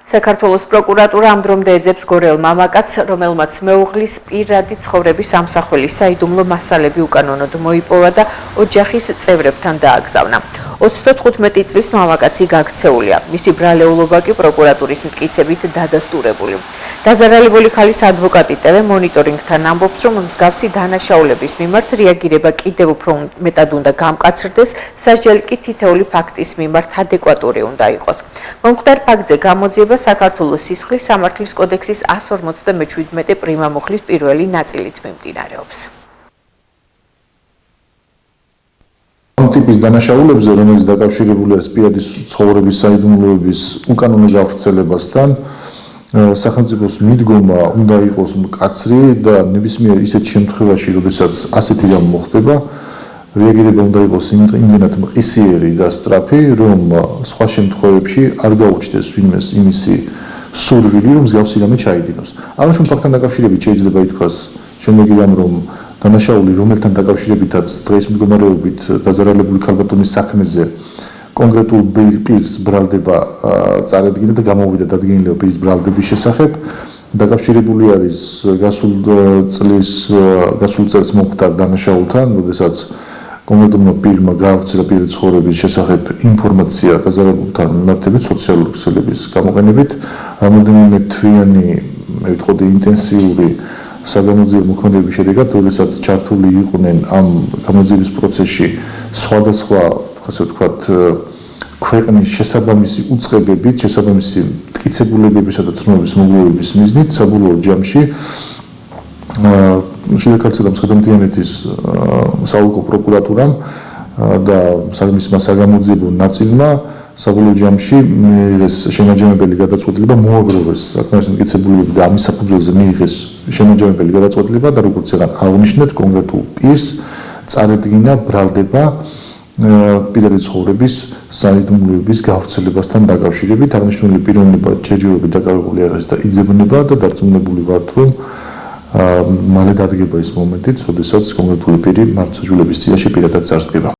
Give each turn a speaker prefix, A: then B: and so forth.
A: საქართველოს პროკურატურა ამ დრომდე ეძებს გორელ მამაკაცს, რომელმაც მეუღლის პირადი ცხოვრების ამსახველი საიდუმლო მასალები უკანონოდ მოიპოვა და ოჯახის წევრებთან დააგზავნა. 35 წლის მამაკაცი გაქცეულია. მისი ბრალეულობა კი პროკურატურის მტკიცებით დადასტურებული. დაზარალებული ქალის ადვოკატი TV მონიტორინგთან ამბობს, რომ მსგავსი დანაშაულების მიმართ რეაგირება კიდევ უფრო მეტად უნდა გამკაცრდეს, სასჯელი კი თითოეული ფაქტის მიმართ ადეკვატური უნდა იყოს. მომხდარ ფაქტზე გამოძიება საქართველოს სისხლის სამართლის კოდექსის 157 პრიმა მუხლის პირველი ნაწილით მიმდინარეობს.
B: ამ ტიპის დანაშაულებზე, რომელიც დაკავშირებულია პირადი ცხოვრების საიდუმლოების უკანონო გავრცელებასთან, სახელმწიფოს მიდგომა უნდა იყოს მკაცრი და ნებისმიერ ისეთ შემთხვევაში, როდესაც ასეთი რამ მოხდება, რეაგირება უნდა იყოს იმდენად მყისიერი და სწრაფი, რომ სხვა შემთხვევებში არ გაუჩნდეს ვინმეს იმისი სურვილი, რომ მსგავსი რამე ჩაიდინოს. ამაშუქ ფაქტთან დაკავშირებით შეიძლება ითქვას შემდეგი რამ, რომ დანაშაული, რომელთან დაკავშირებითაც დღეს მდგომარეობით დაზარალებული ქალბატონის საქმეზე კონკრეტულ პირს ბრალდება წარედგინა და გამოვიდა დადგენილება პირის ბრალდების შესახებ, დაკავშირებული არის გასულ წელს მომხდარ დანაშაულთან, როდესაც კონკრეტულმა პირმა გაავრცელა პირადი ცხოვრების შესახებ ინფორმაცია დაზარალებულთან მიმართებით სოციალური ქსელების გამოყენებით, რამოდენიმე თვიანი, მე ვიტყოდი, ინტენსიური საგამოძიებო მოქმედების შედეგად, როდესაც ჩართული იყვნენ ამ გამოძიების პროცესში სხვადასხვა, ასე ვთქვათ, ქვეყნის შესაბამისი უწყებებით, შესაბამისი მტკიცებულებებისა და ცნობების მოგლოვების მიზნით, საბოლოო ჯამში შედაქარცე და მცხეთა-მთიანეთის საოლქო პროკურატურამ და მისმა საგამოძიებო ნაწილმა საბოლოო ჯამში მიიღეს შემაჯამებელი გადაწყვეტილება, მოაგროვეს საკმარისი მტკიცებულებები და ამის საფუძველზე მიიღეს შემაჯამებელი გადაწყვეტილება და როგორც ეგან აღნიშნეთ, კონკრეტულ პირს წარედგინა ბრალდება პირადი ცხოვრების საიდუმლოების გავრცელებასთან დაკავშირებით. აღნიშნული პიროვნება ჯერჯერობით დაკავებული არ არის და იძებნება და დარწმუნებული ვართ, რომ მალე დადგება ის მომენტიც, როდესაც კონკრეტული პირი მართლმსაჯულების წინაშე პირადად წარსდგება.